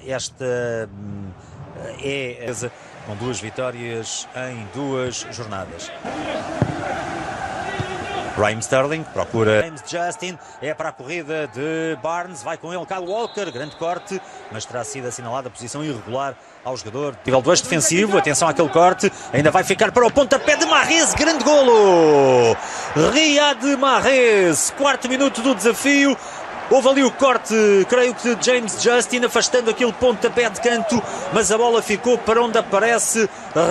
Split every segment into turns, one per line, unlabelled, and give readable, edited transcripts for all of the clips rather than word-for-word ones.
Esta é com 2 vitórias em 2 jornadas. Raheem Sterling procura James Justin, é para a corrida de Barnes, vai com ele Kyle Walker, grande corte, mas terá sido assinalada a posição irregular ao jogador. Nível 2 defensivo, atenção àquele corte, ainda vai ficar para o pontapé de Mahrez, grande golo! Riyad Mahrez, 4º minuto do desafio. Houve ali o corte, creio que de James Justin, afastando aquele pontapé de canto, mas a bola ficou para onde aparece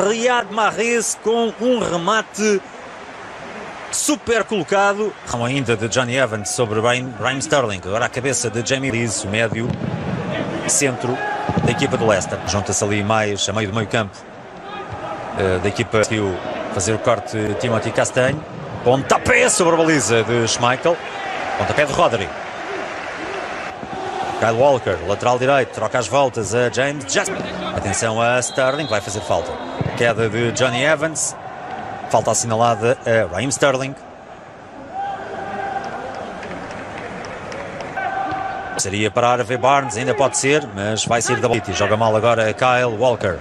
Riyad Mahrez com um remate super colocado. Ainda de Jonny Evans sobre Raheem Sterling. Agora a cabeça de Jamie Lees, o médio centro da equipa do Leicester. Junta-se ali mais a meio do meio campo da equipa que fazer o corte de Timothy Castagne. Pontapé sobre a baliza de Schmeichel. Pontapé de Rodri. Kyle Walker, lateral direito, troca as voltas a James Justin. Atenção a Sterling, vai fazer falta. Queda de Jonny Evans. Falta assinalada a Raheem Sterling. Seria para Harvey Barnes, ainda pode ser, mas vai sair da bola. Joga mal agora Kyle Walker.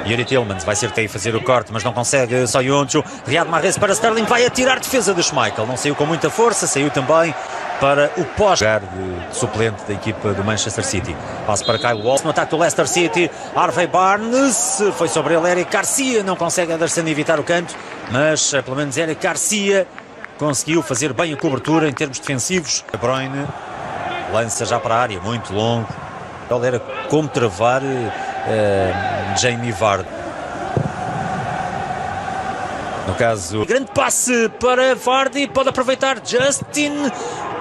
Yuri Tillmans vai ser que tem a fazer o corte, mas não consegue. Soyuncu. Riyad Mahrez para Sterling, vai atirar defesa de Schmeichel. Não saiu com muita força, saiu também para o pós-lugar de suplente da equipa do Manchester City. Passo para Kyle Walker no ataque do Leicester City. Harvey Barnes, foi sobre ele Eric Garcia, não consegue Ederson evitar o canto, mas pelo menos Eric Garcia conseguiu fazer bem a cobertura em termos defensivos. De Bruyne lança já para a área, muito longo. Ele era como travar Jamie Vardy. No caso, grande passe para Vardy, pode aproveitar Justin.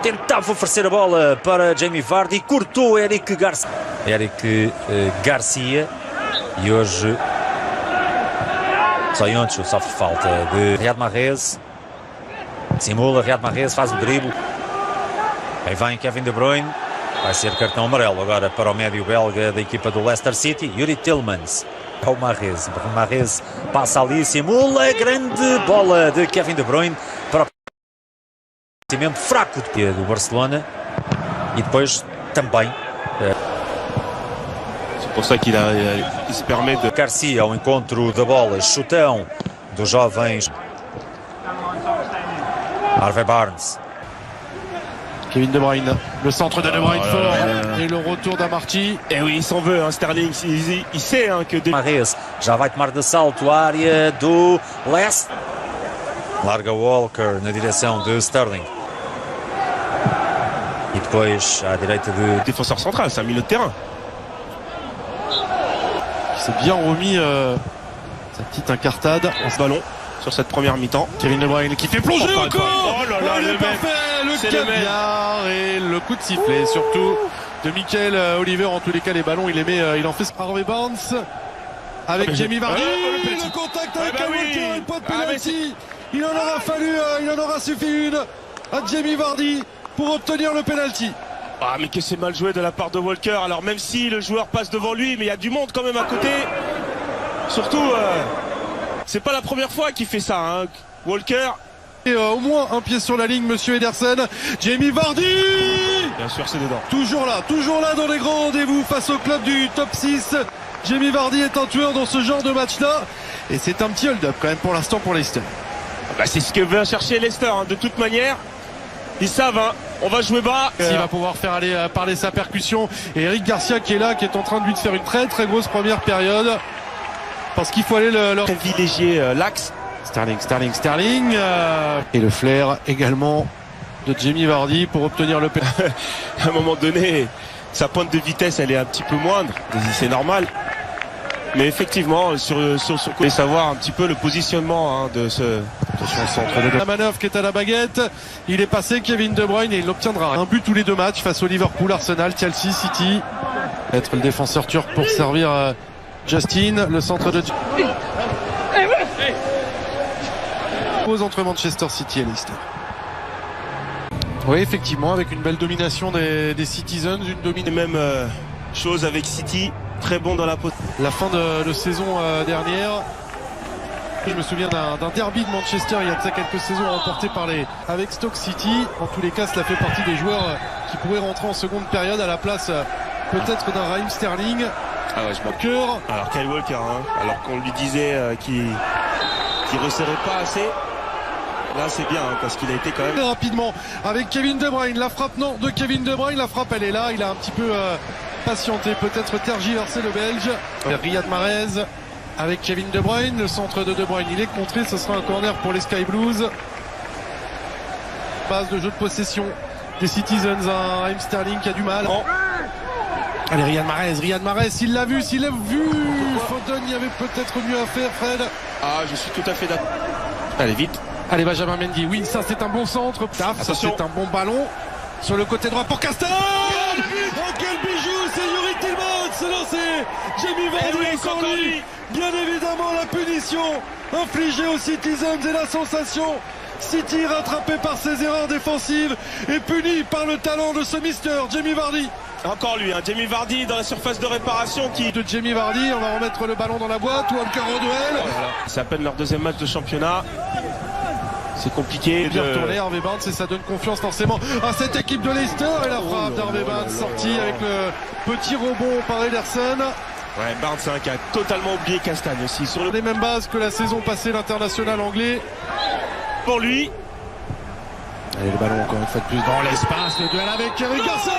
Tentava oferecer a bola para Jamie Vardy, cortou Eric Garcia e hoje Soyuncu sofre falta de Riyad Mahrez. Simula, Riyad Mahrez faz o drible. Aí vem Kevin De Bruyne. Vai ser cartão amarelo agora para o médio belga da equipa do Leicester City. Yuri Tillmans. O Mahrez. Mahrez passa ali, simula. Grande bola de Kevin De Bruyne para o cimento fraco do Barcelona. E depois também
c'est pour ça qu'il se permet de
Garcia ao encontro da bola. Chutão dos jovens. Harvey Barnes.
Kevin De Bruyne, le centre de De Bruyne fort et le retour d'Amarty.
Et oui, il s'en veut, hein, Sterling, il sait hein, que...
Mahrez já vai tomar de salto a área do Leicester. Larga Walker na direção de Sterling. E depois à direita de...
Défenseur central, c'est un milieu de terrain.
Qui s'est bien remis sa petite incartade
en ce ballon sur cette première mi-temps.
Kevin De Bruyne qui fait plonger encore.
Oh là là, le
parfait, le caviar et le coup de sifflet surtout de Michael Oliver. En tous les cas les ballons il en fait. Harvey Barnes avec Jamie Vardy, le contact avec Kyle Walker, le point de penalty. Il en aura suffi une à Jamie Vardy pour obtenir le penalty.
Ah mais que c'est mal joué de la part de Walker. Alors même si le joueur passe devant lui, mais il y a du monde quand même à côté. Surtout c'est pas la première fois qu'il fait ça hein. Walker.
Et au moins un pied sur la ligne, monsieur Ederson. Jamie Vardy.
Bien sûr, c'est dedans.
Toujours là dans les grands rendez-vous face au club du top 6. Jamie Vardy est un tueur dans ce genre de match-là. Et c'est un petit hold-up quand même pour l'instant pour Leicester.
Bah, c'est ce que veut chercher Leicester, hein. De toute manière. Ils savent, hein. On va jouer bas.
Il va pouvoir faire aller parler sa percussion. Et Eric Garcia qui est là, qui est en train de lui faire une très très grosse première période. Parce qu'il faut aller leur
privilégier l'axe.
Sterling. Et le flair également de Jamie Vardy pour obtenir le penalty.
À un moment donné, sa pointe de vitesse, elle est un petit peu moindre. C'est normal. Mais effectivement, sur côté, savoir un petit peu le positionnement hein, de ce centre de
la manœuvre qui est à la baguette. Il est passé Kevin De Bruyne et il l'obtiendra. Un but tous les deux matchs face au Liverpool, Arsenal, Chelsea, City. Être le défenseur turc pour servir Justin, le centre de entre Manchester City et Leicester. Oui, effectivement, avec une belle domination des Citizens, une domination.
Même chose avec City, très bon dans la poste.
La fin de saison dernière, je me souviens d'un derby de Manchester il y a de ça quelques saisons remporté avec Stoke City. En tous les cas, cela fait partie des joueurs qui pourraient rentrer en seconde période à la place peut-être d'un Raheem Sterling.
Ah ouais, je m'en
Cœur.
Alors Kyle Walker, hein, alors qu'on lui disait qu'il resserrait pas assez. Là c'est bien hein, parce qu'il a été quand même
Très rapidement avec Kevin De Bruyne. La frappe non de Kevin De Bruyne. La frappe elle est là. Il a un petit peu patienté, peut-être tergiversé le Belge. Riyad Mahrez avec Kevin De Bruyne. Le centre de De Bruyne il est contré. Ce sera un corner pour les Sky Blues. Base de jeu de possession des Citizens. Un Raheem Sterling qui a du mal. Allez, Riyad Mahrez, s'il l'a vu, Foden, il y avait peut-être mieux à faire, Fred.
Ah, je suis tout à fait d'accord. Allez, vite.
Allez, Benjamin Mendy, oui, ça c'est un bon centre. Paf, ça c'est un bon ballon. Sur le côté droit pour Castan. Oh, quel bijou, c'est Youri Tillmans, c'est lancé. Jamie Vardy, encore lui. Bien évidemment, la punition infligée aux Citizens et la sensation. City rattrapé par ses erreurs défensives et puni par le talent de ce mister Jamie Vardy.
Encore lui, hein, Jamie Vardy dans la surface de réparation qui...
De Jamie Vardy, on va remettre le ballon dans la boîte ou encore au duel.
C'est à peine leur deuxième match de championnat. C'est compliqué.
Et bien retourné Harvey Barnes et ça donne confiance forcément à cette équipe de Leicester. Et la frappe d'Harvey Barnes sortie avec le petit rebond par Ederson.
Ouais, Barnes hein, qui a totalement oublié Castagne aussi. Sur
les mêmes bases que la saison passée, l'international anglais.
Pour lui.
Allez, le ballon encore une fois de plus dans l'espace. Le duel avec Eric Garcia.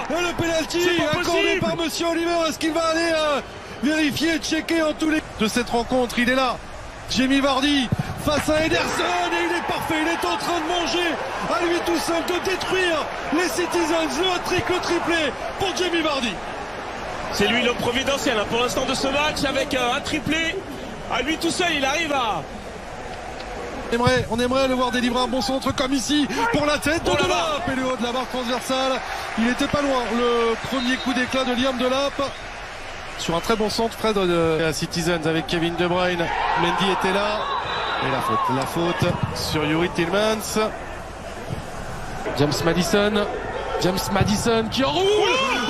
Et le penalty accordé par Monsieur Oliver. Est-ce qu'il va aller vérifier, checker en tous les... de cette rencontre? Il est là. Jamie Vardy face à Ederson et il est parfait. Il est en train de manger à lui tout seul, de détruire les Citizens. Le hat-trick, le triplé pour Jamie Vardy.
C'est lui l'homme providentiel hein, pour l'instant de ce match avec un triplé. À lui tout seul, il arrive à...
On aimerait le voir délivrer un bon centre comme ici pour la tête de Delap et le haut de la barre transversale. Il était pas loin. Le premier coup d'éclat de Liam Delap sur un très bon centre. Fred de la Citizens avec Kevin De Bruyne. Mendy était là. Et la faute sur Youri Tillmans. James Maddison qui enroule.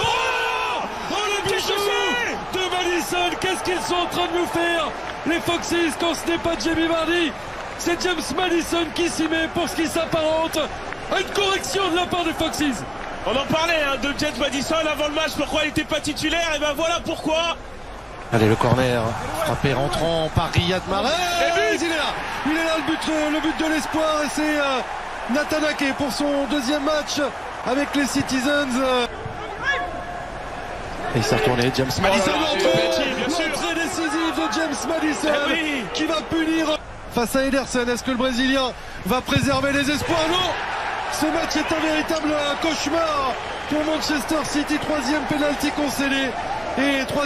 Oh le bijou de Maddison. Qu'est-ce qu'ils sont en train de nous faire les Foxes quand ce n'est pas Jamie Vardy? C'est James Maddison qui s'y met pour ce qui s'apparente à une correction de la part des Foxes.
On en parlait hein, de James Maddison avant le match, pourquoi il n'était pas titulaire, et ben voilà pourquoi.
Allez, le corner frappé rentrant par Riyad Mahrez. Il est là le but de l'espoir et c'est Nathan Ake pour son deuxième match avec les Citizens. Et il s'est retourné, James Maddison, l'entrée décisive de James Maddison qui va punir face à Ederson. Est-ce que le Brésilien va préserver les espoirs? Non. Ce match est un véritable cauchemar pour Manchester City. Troisième pénalty concédé et troisième